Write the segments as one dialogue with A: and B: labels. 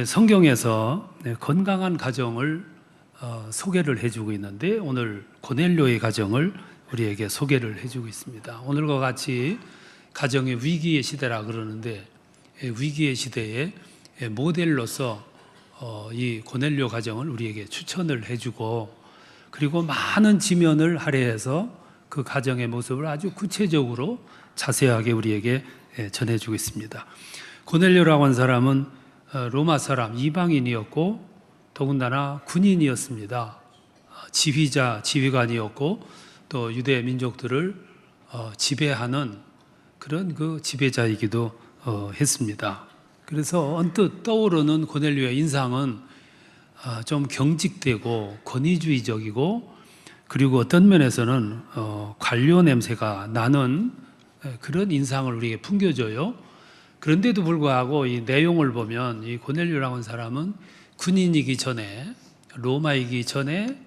A: 성경에서 건강한 가정을 소개를 해주고 있는데 오늘 고넬료의 가정을 우리에게 소개를 해주고 있습니다. 오늘과 같이 가정의 위기의 시대라 그러는데 위기의 시대에 모델로서 이 고넬료 가정을 우리에게 추천을 해주고 그리고 많은 지면을 할애해서 그 가정의 모습을 아주 구체적으로 자세하게 우리에게 전해주고 있습니다. 고넬료라고 하는 사람은 로마 사람 이방인이었고 더군다나 군인이었습니다. 지휘관이었고 또 유대 민족들을 지배하는 그런 그 지배자이기도 했습니다. 그래서 언뜻 떠오르는 고넬료의 인상은 좀 경직되고 권위주의적이고 그리고 어떤 면에서는 관료 냄새가 나는 그런 인상을 우리에게 풍겨줘요. 그런데도 불구하고 이 내용을 보면 이 고넬료라고 하는 사람은 군인이기 전에 로마이기 전에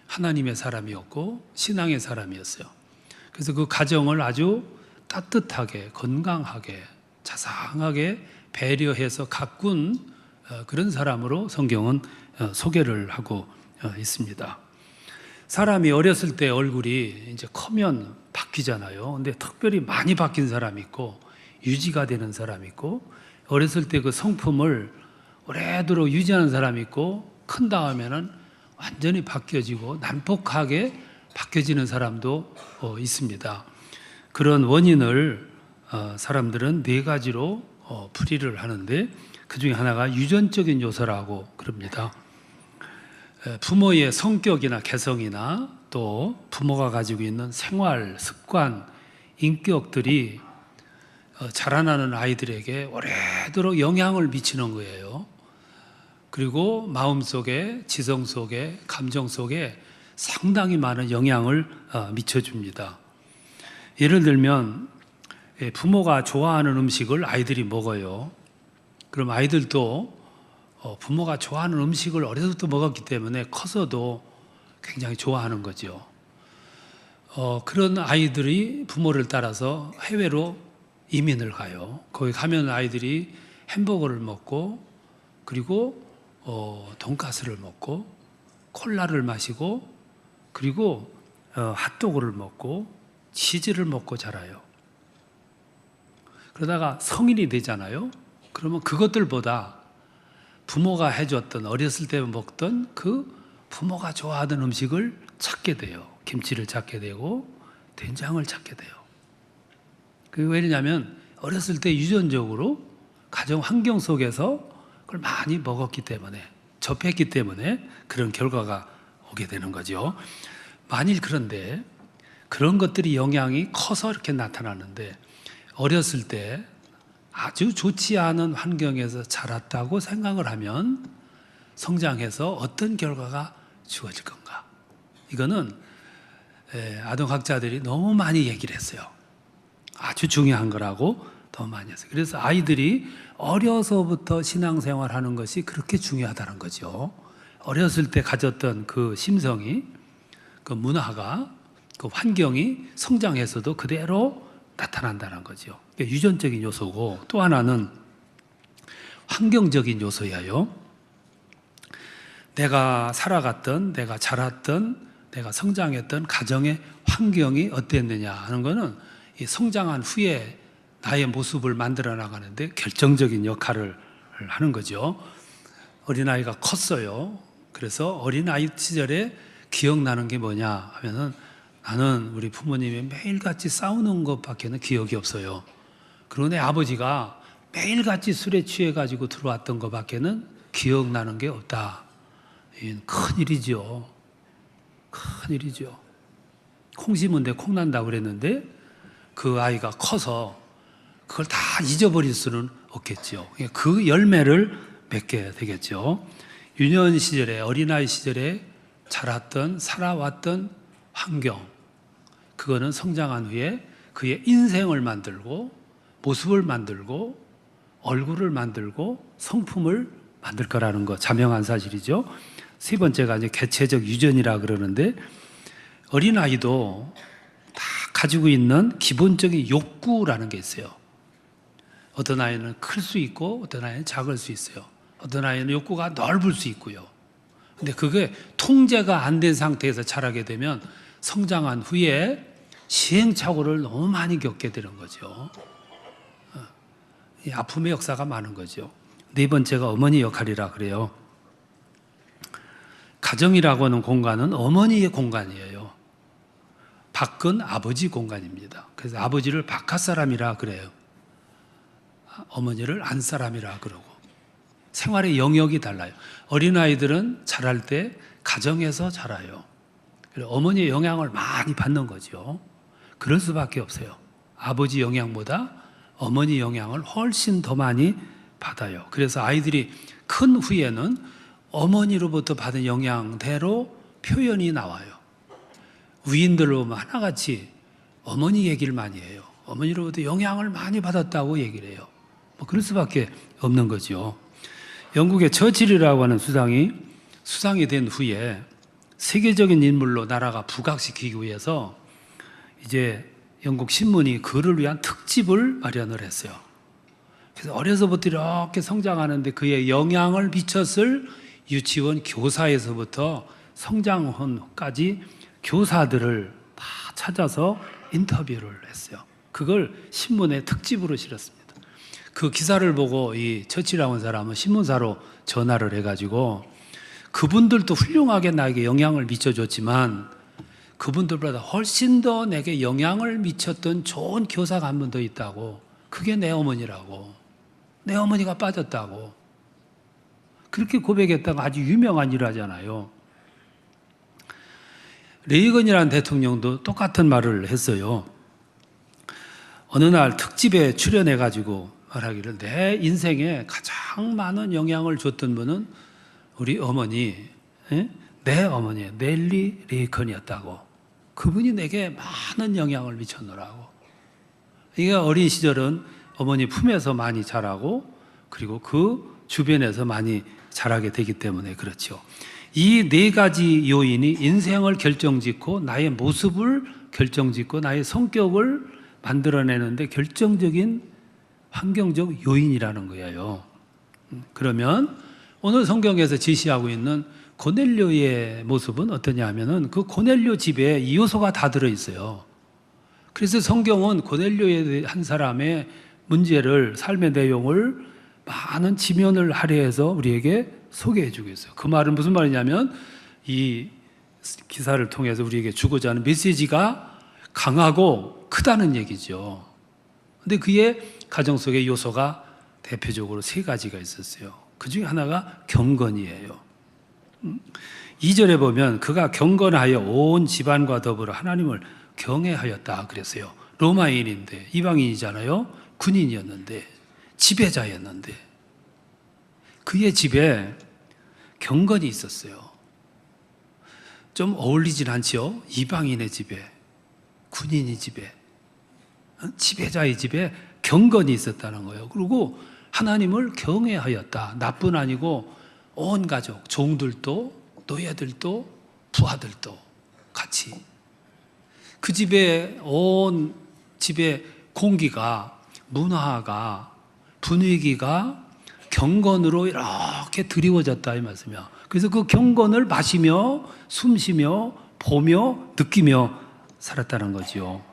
A: 하나님의 사람이었고 신앙의 사람이었어요. 그래서 그 가정을 아주 따뜻하게 건강하게 자상하게 배려해서 가꾼 그런 사람으로 성경은 소개를 하고 있습니다. 사람이 어렸을 때 얼굴이 이제 커면 바뀌잖아요. 근데 특별히 많이 바뀐 사람이 있고 유지가 되는 사람이 있고 어렸을 때 그 성품을 오래도록 유지하는 사람이 있고 큰 다음에는 완전히 바뀌어지고 난폭하게 바뀌어지는 사람도 있습니다. 그런 원인을 사람들은 네 가지로 풀이를 하는데 그 중에 하나가 유전적인 요소라고 그럽니다. 부모의 성격이나 개성이나 또 부모가 가지고 있는 생활, 습관, 인격들이 자라나는 아이들에게 오래도록 영향을 미치는 거예요. 그리고 마음속에, 지성 속에, 감정 속에 상당히 많은 영향을 미쳐줍니다. 예를 들면 부모가 좋아하는 음식을 아이들이 먹어요. 그럼 아이들도 부모가 좋아하는 음식을 어렸을 때부터 먹었기 때문에 커서도 굉장히 좋아하는 거죠. 그런 아이들이 부모를 따라서 해외로 이민을 가요. 거기 가면 아이들이 햄버거를 먹고 그리고 돈가스를 먹고 콜라를 마시고 그리고 핫도그를 먹고 치즈를 먹고 자라요. 그러다가 성인이 되잖아요. 그러면 그것들보다 부모가 해줬던 어렸을 때 먹던 그 부모가 좋아하던 음식을 찾게 돼요. 김치를 찾게 되고 된장을 찾게 돼요. 그게 왜냐하면 어렸을 때 유전적으로 가정 환경 속에서 그걸 많이 먹었기 때문에 접했기 때문에 그런 결과가 오게 되는 거죠. 만일 그런데 그런 것들이 영향이 커서 이렇게 나타나는데 어렸을 때 아주 좋지 않은 환경에서 자랐다고 생각을 하면 성장해서 어떤 결과가 주어질 건가? 이거는 아동학자들이 너무 많이 얘기를 했어요. 아주 중요한 거라고 더 많이 했어요. 그래서 아이들이 어려서부터 신앙생활하는 것이 그렇게 중요하다는 거죠. 어렸을 때 가졌던 그 심성이, 그 문화가, 그 환경이 성장해서도 그대로 나타난다는 거죠. 유전적인 요소고 또 하나는 환경적인 요소예요. 내가 살아갔던, 내가 자랐던, 내가 성장했던 가정의 환경이 어땠느냐 하는 거는 이 성장한 후에 나의 모습을 만들어 나가는데 결정적인 역할을 하는 거죠. 어린아이가 컸어요. 그래서 어린아이 시절에 기억나는 게 뭐냐 하면은 나는 우리 부모님이 매일같이 싸우는 것밖에는 기억이 없어요. 그리고 내 아버지가 매일같이 술에 취해가지고 들어왔던 것밖에는 기억나는 게 없다. 이건 큰일이죠. 큰일이죠. 콩 심은 데 콩 난다고 그랬는데 그 아이가 커서 그걸 다 잊어버릴 수는 없겠죠. 그 열매를 맺게 되겠죠. 유년 시절에 어린아이 시절에 자랐던 살아왔던 환경 그거는 성장한 후에 그의 인생을 만들고 모습을 만들고 얼굴을 만들고 성품을 만들 거라는 거 자명한 사실이죠. 세 번째가 이제 개체적 유전이라 그러는데 어린아이도 다 가지고 있는 기본적인 욕구라는 게 있어요. 어떤 아이는 클 수 있고 어떤 아이는 작을 수 있어요. 어떤 아이는 욕구가 넓을 수 있고요. 근데 그게 통제가 안 된 상태에서 자라게 되면 성장한 후에 시행착오를 너무 많이 겪게 되는 거죠. 이 아픔의 역사가 많은 거죠. 네 번째가 어머니 역할이라 그래요. 가정이라고 하는 공간은 어머니의 공간이에요. 밖은 아버지 공간입니다. 그래서 아버지를 바깥 사람이라 그래요. 어머니를 안 사람이라 그러고. 생활의 영역이 달라요. 어린아이들은 자랄 때 가정에서 자라요. 그래서 어머니의 영향을 많이 받는 거죠. 그럴 수밖에 없어요. 아버지 영향보다 어머니 영향을 훨씬 더 많이 받아요. 그래서 아이들이 큰 후에는 어머니로부터 받은 영향대로 표현이 나와요. 위인들로 보면 하나같이 어머니 얘기를 많이 해요. 어머니로부터 영향을 많이 받았다고 얘기를 해요. 뭐 그럴 수밖에 없는 거죠. 영국의 처칠이라고 하는 수상이 된 후에 세계적인 인물로 나라가 부각시키기 위해서 이제 영국 신문이 그를 위한 특집을 마련을 했어요. 그래서 어려서부터 이렇게 성장하는데 그의 영향을 미쳤을 유치원 교사에서부터 성장원까지 교사들을 다 찾아서 인터뷰를 했어요. 그걸 신문에 특집으로 실었습니다. 그 기사를 보고 이 처치라고 하는 사람은 신문사로 전화를 해가지고 그분들도 훌륭하게 나에게 영향을 미쳐줬지만 그분들보다 훨씬 더 내게 영향을 미쳤던 좋은 교사가 한 분 더 있다고. 그게 내 어머니라고. 내 어머니가 빠졌다고. 그렇게 고백했다가 아주 유명한 일 하잖아요. 레이건이라는 대통령도 똑같은 말을 했어요. 어느 날 특집에 출연해가지고 말하기를 내 인생에 가장 많은 영향을 줬던 분은 우리 어머니, 내 어머니 넬리 레이건이었다고. 그분이 내게 많은 영향을 미쳤노라고. 이게 어린 시절은 어머니 품에서 많이 자라고 그리고 그 주변에서 많이 자라게 되기 때문에 그렇죠. 이 네 가지 요인이 인생을 결정짓고 나의 모습을 결정짓고 나의 성격을 만들어내는데 결정적인 환경적 요인이라는 거예요. 그러면 오늘 성경에서 제시하고 있는 고넬료의 모습은 어떠냐 하면은 그 고넬료 집에 이 요소가 다 들어있어요. 그래서 성경은 고넬료의 한 사람의 문제를, 삶의 내용을 많은 지면을 할애해서 우리에게 소개해 주고 있어요. 그 말은 무슨 말이냐면 이 기사를 통해서 우리에게 주고자 하는 메시지가 강하고 크다는 얘기죠. 근데 그의 가정 속의 요소가 대표적으로 세 가지가 있었어요. 그 중에 하나가 경건이에요. 2절에 보면 그가 경건하여 온 집안과 더불어 하나님을 경외하였다 그랬어요. 로마인인데 이방인이잖아요. 군인이었는데 지배자였는데 그의 집에 경건이 있었어요. 좀 어울리진 않죠? 이방인의 집에, 군인의 집에, 지배자의 집에 경건이 있었다는 거예요. 그리고 하나님을 경외하였다. 나뿐 아니고 온 가족, 종들도 노예들도 부하들도 같이 그 집에 온 집의 공기가 문화가 분위기가 경건으로 이렇게 드리워졌다 이 말씀이야. 그래서 그 경건을 마시며 숨쉬며 보며 느끼며 살았다는 거죠.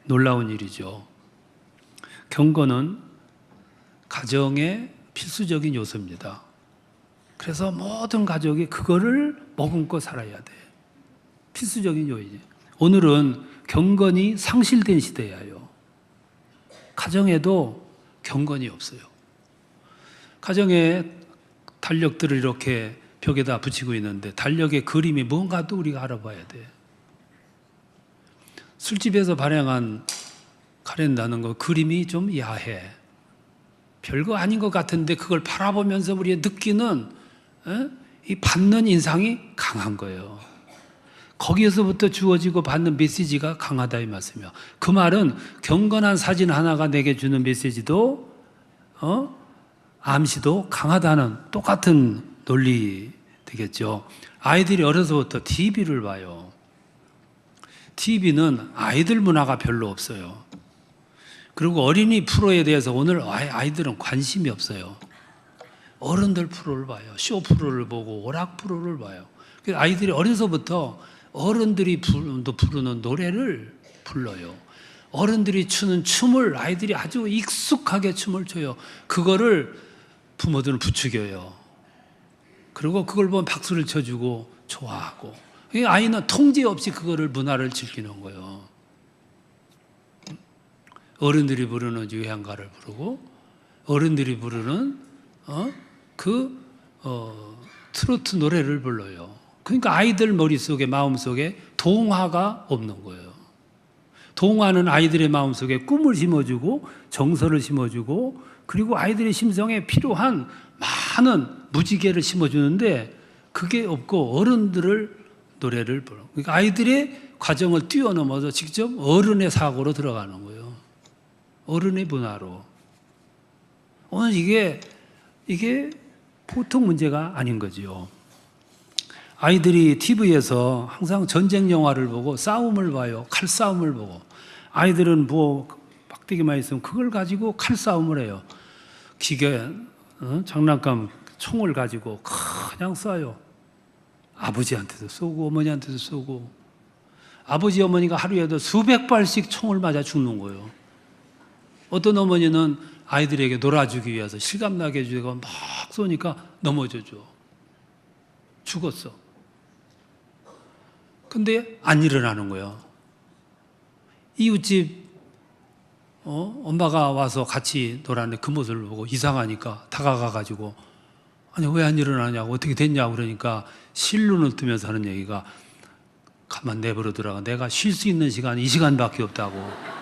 A: 놀라운 일이죠. 경건은 가정의 필수적인 요소입니다. 그래서 모든 가족이 그거를 머금고 살아야 돼. 필수적인 요인이에요. 오늘은 경건이 상실된 시대예요. 가정에도 경건이 없어요. 가정에 달력들을 이렇게 벽에다 붙이고 있는데 달력의 그림이 뭔가도 우리가 알아봐야 돼. 술집에서 발행한 카렌다는 거 그림이 좀 야해. 별거 아닌 것 같은데 그걸 바라보면서 우리의 느끼는 이 받는 인상이 강한 거예요. 거기에서부터 주어지고 받는 메시지가 강하다 이 말씀이야. 그 말은 경건한 사진 하나가 내게 주는 메시지도 암시도 강하다는 똑같은 논리 되겠죠. 아이들이 어려서부터 TV를 봐요. TV는 아이들 문화가 별로 없어요. 그리고 어린이 프로에 대해서 오늘 아이들은 관심이 없어요. 어른들 프로를 봐요. 쇼 프로를 보고 오락 프로를 봐요. 그래서 아이들이 어려서부터 어른들이 부르는 노래를 불러요. 어른들이 추는 춤을 아이들이 아주 익숙하게 춤을 춰요. 그거를 부모들은 부추겨요. 그리고 그걸 보면 박수를 쳐주고 좋아하고, 아이는 통제 없이 그거를 문화를 즐기는 거예요. 어른들이 부르는 유행가를 부르고 어른들이 부르는 트로트 노래를 불러요. 그러니까 아이들 머릿속에 마음속에 동화가 없는 거예요. 동화는 아이들의 마음속에 꿈을 심어주고 정서를 심어주고 그리고 아이들의 심성에 필요한 많은 무지개를 심어주는데 그게 없고 어른들을 노래를 불러. 그러니까 아이들의 과정을 뛰어넘어서 직접 어른의 사고로 들어가는 거예요. 어른의 문화로. 오늘 이게 보통 문제가 아닌 거지요. 아이들이 TV에서 항상 전쟁 영화를 보고 싸움을 봐요. 칼싸움을 보고. 아이들은 뭐 막대기만 있으면 그걸 가지고 칼싸움을 해요. 기계, 장난감, 총을 가지고 그냥 쏴요. 아버지한테도 쏘고 어머니한테도 쏘고. 아버지 어머니가 하루에도 수백 발씩 총을 맞아 죽는 거예요. 어떤 어머니는 아이들에게 놀아주기 위해서 실감나게 해주고 막 쏘니까 넘어져줘. 죽었어. 근데 안 일어나는 거예요. 이웃집 엄마가 와서 같이 놀았는데 그 모습을 보고 이상하니까 다가가가지고 아니 왜 안 일어나냐고 어떻게 됐냐고 그러니까 실눈을 뜨면서 하는 얘기가 가만 내버려두라가 내가 쉴 수 있는 시간이 이 시간밖에 없다고.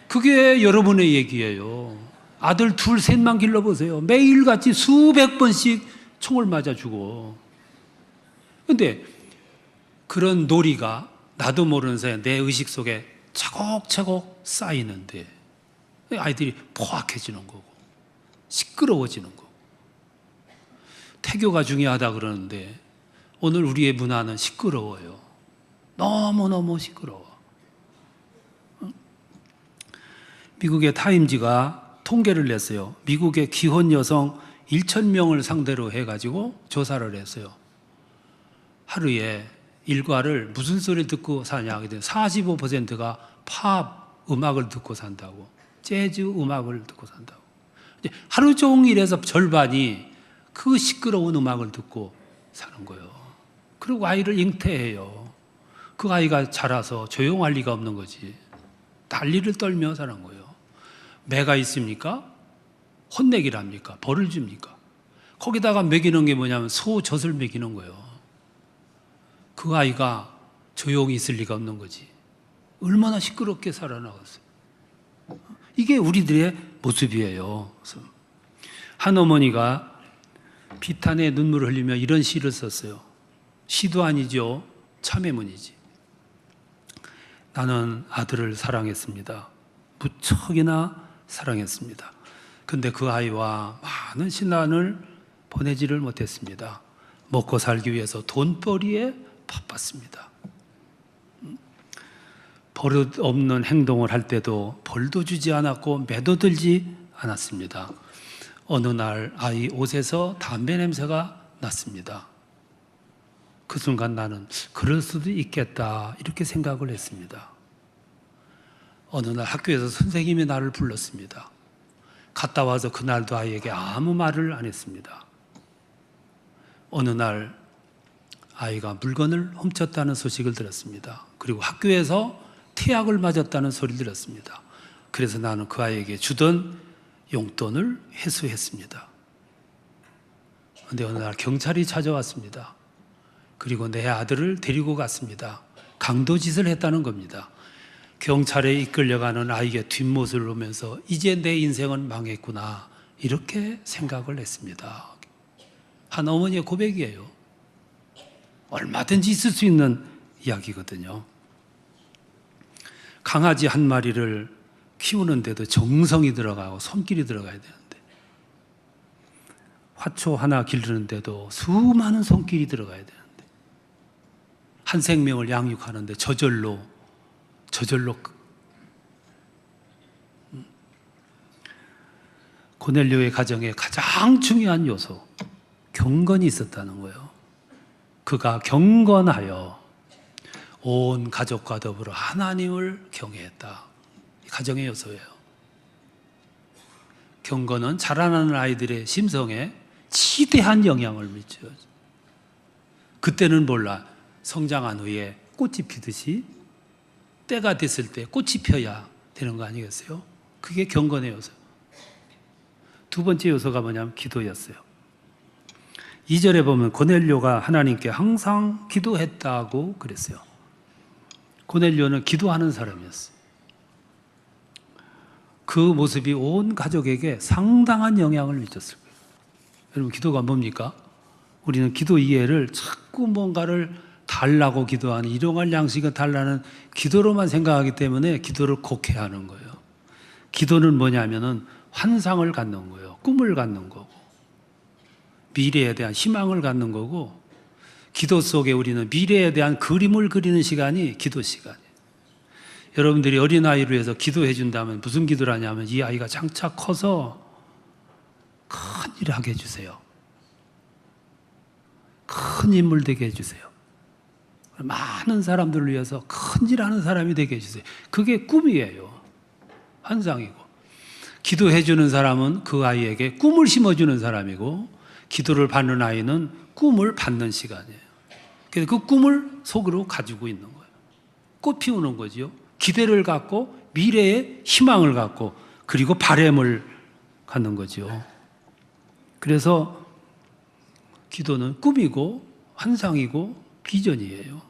A: 그게 여러분의 얘기예요. 아들 둘 셋만 길러보세요. 매일같이 수백 번씩 총을 맞아 죽어. 근데 그런 놀이가 나도 모르는 사이에 내 의식 속에 차곡차곡 쌓이는데 아이들이 포악해지는 거고 시끄러워지는 거고. 태교가 중요하다 그러는데 오늘 우리의 문화는 시끄러워요. 너무너무 시끄러워. 미국의 타임지가 통계를 냈어요. 미국의 기혼 여성 1,000명을 상대로 해가지고 조사를 했어요. 하루에 일과를 무슨 소리를 듣고 사냐 하게 되면 45%가 팝 음악을 듣고 산다고. 재즈 음악을 듣고 산다고. 하루 종일에서 절반이 그 시끄러운 음악을 듣고 사는 거예요. 그리고 아이를 잉태해요. 그 아이가 자라서 조용할 리가 없는 거지. 난리를 떨며 사는 거예요. 매가 있습니까? 혼내기를 합니까? 벌을 줍니까? 거기다가 먹이는 게 뭐냐면 소젖을 먹이는 거예요. 그 아이가 조용히 있을 리가 없는 거지. 얼마나 시끄럽게 살아나갔어요. 이게 우리들의 모습이에요. 한 어머니가 비탄에 눈물을 흘리며 이런 시를 썼어요. 시도 아니죠. 참회문이지. 나는 아들을 사랑했습니다. 무척이나 사랑했습니다. 근데 그 아이와 많은 시간을 보내지를 못했습니다. 먹고 살기 위해서 돈벌이에 바빴습니다. 버릇 없는 행동을 할 때도 벌도 주지 않았고 매도 들지 않았습니다. 어느 날 아이 옷에서 담배 냄새가 났습니다. 그 순간 나는 그럴 수도 있겠다 이렇게 생각을 했습니다. 어느 날 학교에서 선생님이 나를 불렀습니다. 갔다 와서 그날도 아이에게 아무 말을 안 했습니다. 어느 날 아이가 물건을 훔쳤다는 소식을 들었습니다. 그리고 학교에서 태학을 맞았다는 소리를 들었습니다. 그래서 나는 그 아이에게 주던 용돈을 회수했습니다. 그런데 어느 날 경찰이 찾아왔습니다. 그리고 내 아들을 데리고 갔습니다. 강도짓을 했다는 겁니다. 경찰에 이끌려가는 아이의 뒷모습을 보면서 이제 내 인생은 망했구나 이렇게 생각을 했습니다. 한 어머니의 고백이에요. 얼마든지 있을 수 있는 이야기거든요. 강아지 한 마리를 키우는데도 정성이 들어가고 손길이 들어가야 되는데 화초 하나 기르는데도 수많은 손길이 들어가야 되는데 한 생명을 양육하는데 저절로 고넬료의 가정에 가장 중요한 요소, 경건이 있었다는 거예요. 그가 경건하여 온 가족과 더불어 하나님을 경외했다. 이 가정의 요소예요. 경건은 자라나는 아이들의 심성에 지대한 영향을 미쳐요. 그때는 몰라. 성장한 후에 꽃이 피듯이 때가 됐을 때 꽃이 펴야 되는 거 아니겠어요? 그게 경건의 요소. 두 번째 요소가 뭐냐면 기도였어요. 2절에 보면 고넬료가 하나님께 항상 기도했다고 그랬어요. 고넬료는 기도하는 사람이었어요. 그 모습이 온 가족에게 상당한 영향을 미쳤을 거예요. 여러분, 기도가 뭡니까? 우리는 기도 이해를 자꾸 뭔가를 달라고 기도하는, 일용할 양식을 달라는 기도로만 생각하기 때문에 기도를 곡해하는 거예요. 기도는 뭐냐면은 환상을 갖는 거예요. 꿈을 갖는 거고, 미래에 대한 희망을 갖는 거고, 기도 속에 우리는 미래에 대한 그림을 그리는 시간이 기도 시간이에요. 여러분들이 어린아이를 위해서 기도해 준다면 무슨 기도를 하냐면, 이 아이가 장차 커서 큰 일을 하게 해주세요. 큰 인물 되게 해주세요. 많은 사람들을 위해서 큰 일 하는 사람이 되게 해주세요. 그게 꿈이에요. 환상이고. 기도해 주는 사람은 그 아이에게 꿈을 심어주는 사람이고, 기도를 받는 아이는 꿈을 받는 시간이에요. 그래서 그 꿈을 속으로 가지고 있는 거예요. 꽃 피우는 거지요. 기대를 갖고, 미래의 희망을 갖고, 그리고 바람을 갖는 거지요. 그래서 기도는 꿈이고 환상이고 비전이에요.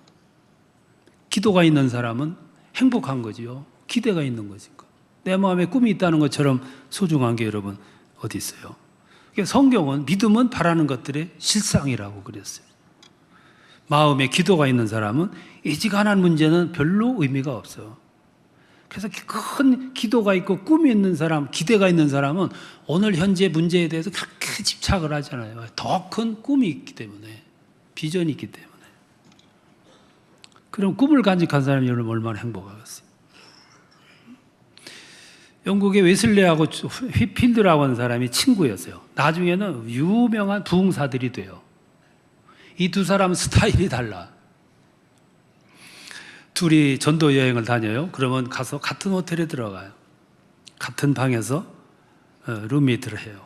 A: 기도가 있는 사람은 행복한 거지요. 기대가 있는 거니까. 내 마음에 꿈이 있다는 것처럼 소중한 게 여러분 어디 있어요? 성경은 믿음은 바라는 것들의 실상이라고 그랬어요. 마음에 기도가 있는 사람은 이지간한 문제는 별로 의미가 없어요. 그래서 큰 기도가 있고 꿈이 있는 사람, 기대가 있는 사람은 오늘 현재 문제에 대해서 그렇게 집착을 하잖아요. 더 큰 꿈이 있기 때문에, 비전이 있기 때문에. 그럼 꿈을 간직한 사람이 여러분 얼마나 행복하겠어요. 영국의 웨슬레하고 휘필드라고 하는 사람이 친구였어요. 나중에는 유명한 부흥사들이 돼요. 이 두 사람은 스타일이 달라. 둘이 전도 여행을 다녀요. 그러면 가서 같은 호텔에 들어가요. 같은 방에서 룸메이트를 해요.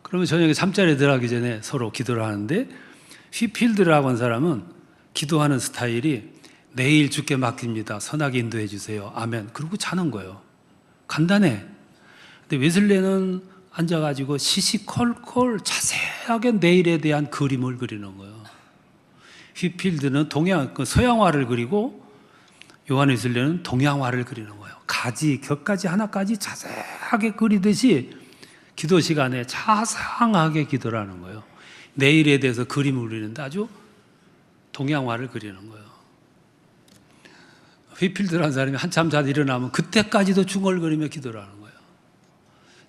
A: 그러면 저녁에 잠자리에 들어가기 전에 서로 기도를 하는데, 휘필드라고 하는 사람은 기도하는 스타일이 내일 주께 맡깁니다. 선하게 인도해 주세요. 아멘. 그러고 자는 거예요. 간단해. 근데 웨슬레는 앉아가지고 시시콜콜 자세하게 내일에 대한 그림을 그리는 거예요. 휘필드는 서양화를 그리고 요한 웨슬레는 동양화를 그리는 거예요. 가지, 격가지 하나까지 자세하게 그리듯이 기도 시간에 자상하게 기도를 하는 거예요. 내일에 대해서 그림을 그리는데 아주 동양화를 그리는 거예요. 휘필드라는 사람이 한참 자다 일어나면 그때까지도 중얼거리며 기도를 하는 거예요.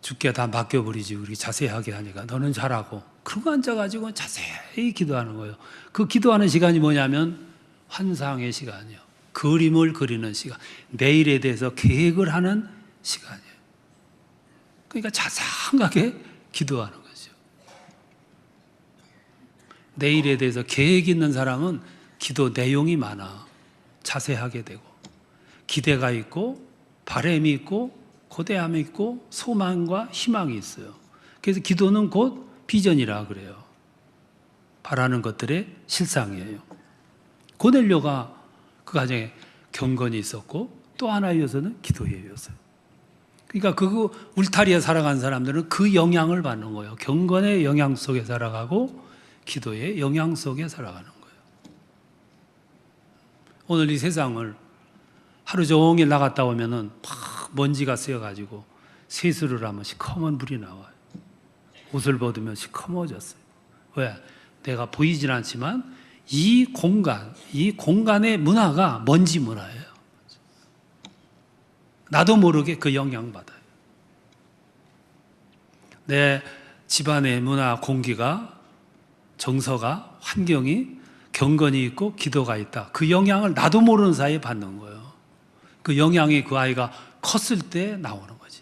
A: 주께 다 맡겨버리지, 우리 자세하게 하니까 너는 잘하고. 그러고 앉아가지고 자세히 기도하는 거예요. 그 기도하는 시간이 뭐냐면 환상의 시간이에요. 그림을 그리는 시간, 내일에 대해서 계획을 하는 시간이에요. 그러니까 자상하게 기도하는 거죠. 내일에 대해서 계획 있는 사람은 기도 내용이 많아. 자세하게 되고, 기대가 있고, 바람이 있고, 고대함이 있고, 소망과 희망이 있어요. 그래서 기도는 곧 비전이라 그래요. 바라는 것들의 실상이에요. 고넬료가 그 가정에 경건이 있었고, 또 하나의 요소는 기도의 요소예요. 그러니까 그 울타리에 살아간 사람들은 그 영향을 받는 거예요. 경건의 영향 속에 살아가고 기도의 영향 속에 살아가는 거예요. 오늘 이 세상을 하루 종일 나갔다 오면은 막 먼지가 쓰여가지고 세수를 하면 시커먼 물이 나와요. 옷을 벗으면 시커머졌어요. 왜? 내가 보이진 않지만 이 공간의 문화가 먼지 문화예요. 나도 모르게 그 영향받아요. 내 집안의 문화, 공기가, 정서가, 환경이 경건이 있고 기도가 있다. 그 영향을 나도 모르는 사이에 받는 거예요. 그 영향이 그 아이가 컸을 때 나오는 거지.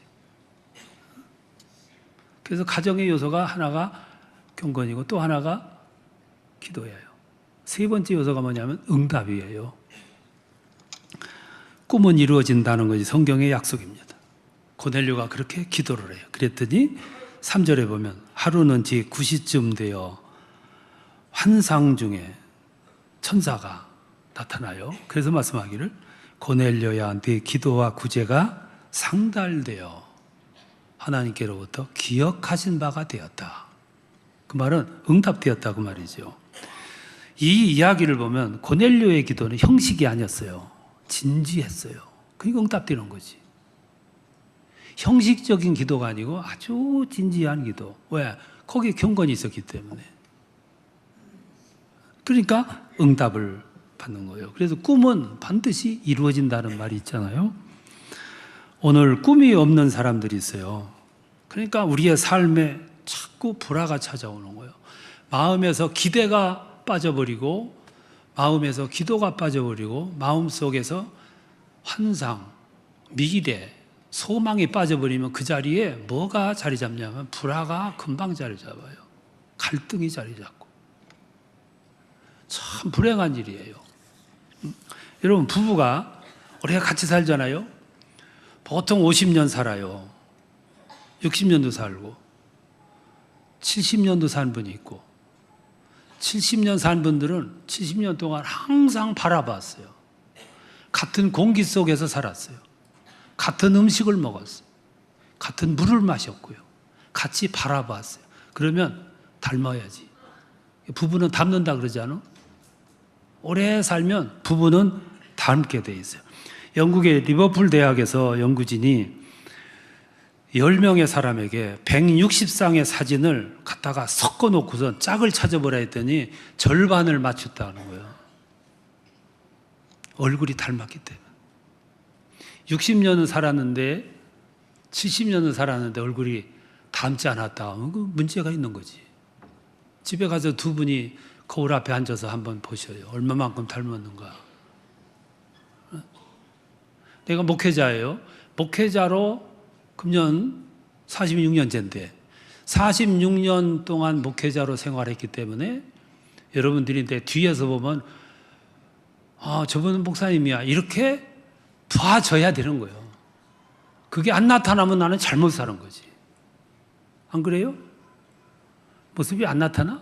A: 그래서 가정의 요소가 하나가 경건이고 또 하나가 기도예요. 세 번째 요소가 뭐냐면 응답이에요. 꿈은 이루어진다는 것이 성경의 약속입니다. 고넬료가 그렇게 기도를 해요. 그랬더니 3절에 보면 하루는 제 9시쯤 되어 환상 중에 천사가 나타나요. 그래서 말씀하기를 고넬료야 네 기도와 구제가 상달되어 하나님께로부터 기억하신 바가 되었다. 그 말은 응답되었다 그 말이죠. 이 이야기를 보면 고넬료의 기도는 형식이 아니었어요. 진지했어요. 그러니까 응답되는 거지. 형식적인 기도가 아니고 아주 진지한 기도. 왜? 거기에 경건이 있었기 때문에. 그러니까 응답을 받는 거예요. 그래서 꿈은 반드시 이루어진다는 말이 있잖아요. 오늘 꿈이 없는 사람들이 있어요. 그러니까 우리의 삶에 자꾸 불화가 찾아오는 거예요. 마음에서 기대가 빠져버리고 마음에서 기도가 빠져버리고 마음속에서 환상, 미래, 소망이 빠져버리면 그 자리에 뭐가 자리 잡냐면 불화가 금방 자리 잡아요. 갈등이 자리 잡고. 참 불행한 일이에요. 여러분 부부가 우리가 같이 살잖아요. 보통 50년 살아요. 60년도 살고 70년도 산 분이 있고 70년 산 분들은 70년 동안 항상 바라봤어요. 같은 공기 속에서 살았어요. 같은 음식을 먹었어요. 같은 물을 마셨고요. 같이 바라봤어요. 그러면 닮아야지. 부부는 닮는다 그러지 않아? 오래 살면 부부는 닮게 돼 있어요. 영국의 리버풀 대학에서 연구진이 10명의 사람에게 160쌍의 사진을 갖다가 섞어 놓고선 짝을 찾아보라 했더니 절반을 맞췄다는 거예요. 얼굴이 닮았기 때문에. 60년은 살았는데 70년은 살았는데 얼굴이 닮지 않았다. 그 문제가 있는 거지. 집에 가서 두 분이 거울 앞에 앉아서 한번 보셔요. 얼마만큼 닮았는가. 내가 목회자예요. 목회자로 금년 46년째인데 46년 동안 목회자로 생활했기 때문에 여러분들이 내 뒤에서 보면 저분은 목사님이야 이렇게 봐줘야 되는 거예요. 그게 안 나타나면 나는 잘못 사는 거지. 안 그래요? 모습이 안 나타나?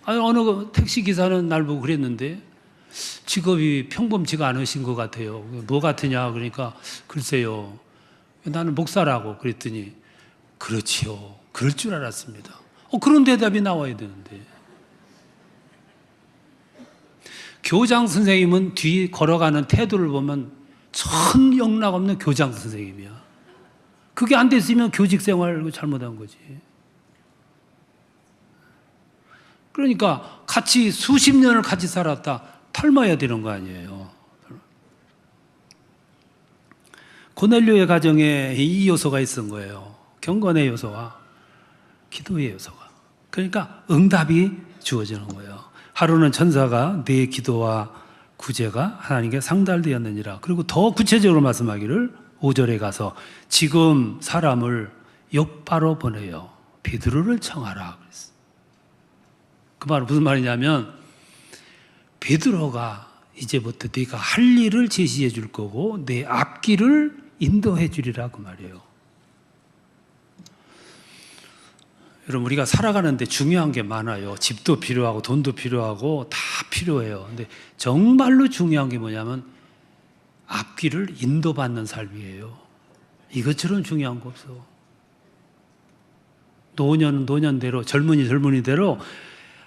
A: 어느 택시 기사는 날 보고 그랬는데 직업이 평범치가 않으신 것 같아요. 뭐 같으냐 그러니까 글쎄요. 나는 목사라고 그랬더니 그렇지요. 그럴 줄 알았습니다. 그런 대답이 나와야 되는데. 교장 선생님은 뒤 걸어가는 태도를 보면 천 영락 없는 교장 선생님이야. 그게 안 됐으면 교직 생활 잘못한 거지. 그러니까 같이 수십 년을 같이 살았다. 닮아야 되는 거 아니에요. 고넬료의 가정에 이 요소가 있은 거예요. 경건의 요소와 기도의 요소가. 그러니까 응답이 주어지는 거예요. 하루는 천사가 네 기도와 구제가 하나님께 상달되었느니라. 그리고 더 구체적으로 말씀하기를 5절에 가서 지금 사람을 욥바로 보내요. 베드로를 청하라 그랬어요. 그 말은 무슨 말이냐면 베드로가 이제부터 네가 할 일을 제시해 줄 거고 내 앞길을 인도해 주리라 그 말이에요. 여러분 우리가 살아가는데 중요한 게 많아요. 집도 필요하고 돈도 필요하고 다 필요해요. 근데 정말로 중요한 게 뭐냐면 앞길을 인도받는 삶이에요. 이것처럼 중요한 거 없어. 노년은 노년대로 젊은이 젊은이대로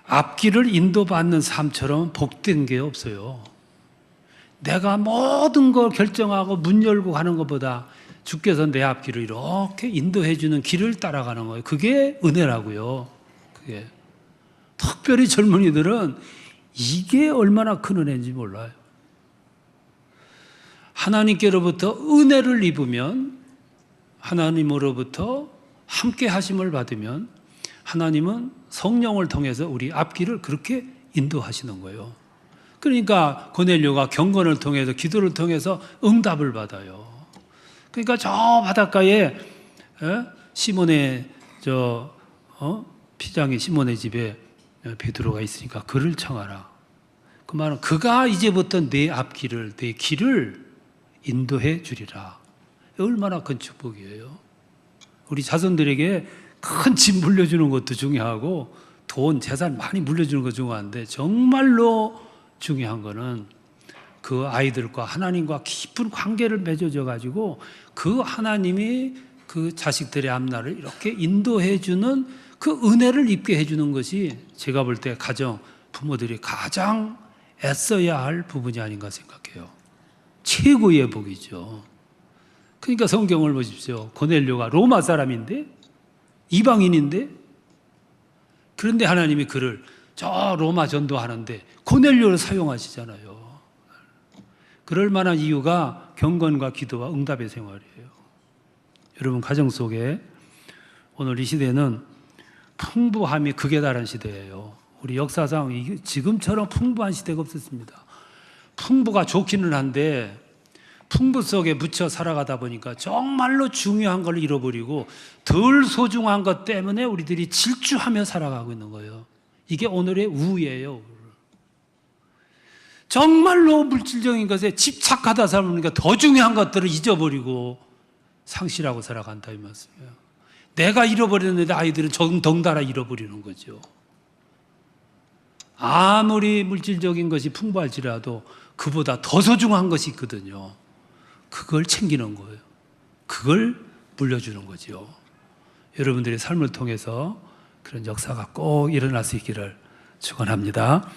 A: 앞길을 인도받는 삶처럼 복된 게 없어요. 내가 모든 걸 결정하고 문 열고 가는 것보다 주께서 내 앞길을 이렇게 인도해 주는 길을 따라가는 거예요. 그게 은혜라고요. 그게 특별히 젊은이들은 이게 얼마나 큰 은혜인지 몰라요. 하나님께로부터 은혜를 입으면 하나님으로부터 함께 하심을 받으면 하나님은 성령을 통해서 우리 앞길을 그렇게 인도하시는 거예요. 그러니까 고넬료가 경건을 통해서 기도를 통해서 응답을 받아요. 그러니까 저 바닷가에 시몬의 피장의 시몬의 집에 베드로가 있으니까 그를 청하라. 그 말은 그가 이제부터 내 앞길을, 내 길을 인도해 주리라. 얼마나 큰 축복이에요. 우리 자손들에게 큰 집 물려주는 것도 중요하고 돈, 재산 많이 물려주는 것도 중요한데 정말로 중요한 거는 그 아이들과 하나님과 깊은 관계를 맺어져 가지고 그 하나님이 그 자식들의 앞날을 이렇게 인도해 주는 그 은혜를 입게 해 주는 것이 제가 볼 때 가정, 부모들이 가장 애써야 할 부분이 아닌가 생각해요. 최고의 복이죠. 그러니까 성경을 보십시오. 고넬료가 로마 사람인데, 이방인인데, 그런데 하나님이 그를 저 로마 전도하는데 고넬료를 사용하시잖아요. 그럴 만한 이유가 경건과 기도와 응답의 생활이에요. 여러분, 가정 속에 오늘 이 시대는 풍부함이 극에 달한 시대예요. 우리 역사상 지금처럼 풍부한 시대가 없었습니다. 풍부가 좋기는 한데 풍부 속에 묻혀 살아가다 보니까 정말로 중요한 걸 잃어버리고 덜 소중한 것 때문에 우리들이 질주하며 살아가고 있는 거예요. 이게 오늘의 우예요. 정말로 물질적인 것에 집착하다 살아보니까 더 중요한 것들을 잊어버리고 상실하고 살아간다 이 말씀이에요. 내가 잃어버렸는데 아이들은 덩달아 잃어버리는 거죠. 아무리 물질적인 것이 풍부할지라도 그보다 더 소중한 것이 있거든요. 그걸 챙기는 거예요. 그걸 물려주는 거죠. 여러분들의 삶을 통해서 그런 역사가 꼭 일어날 수 있기를 축원합니다.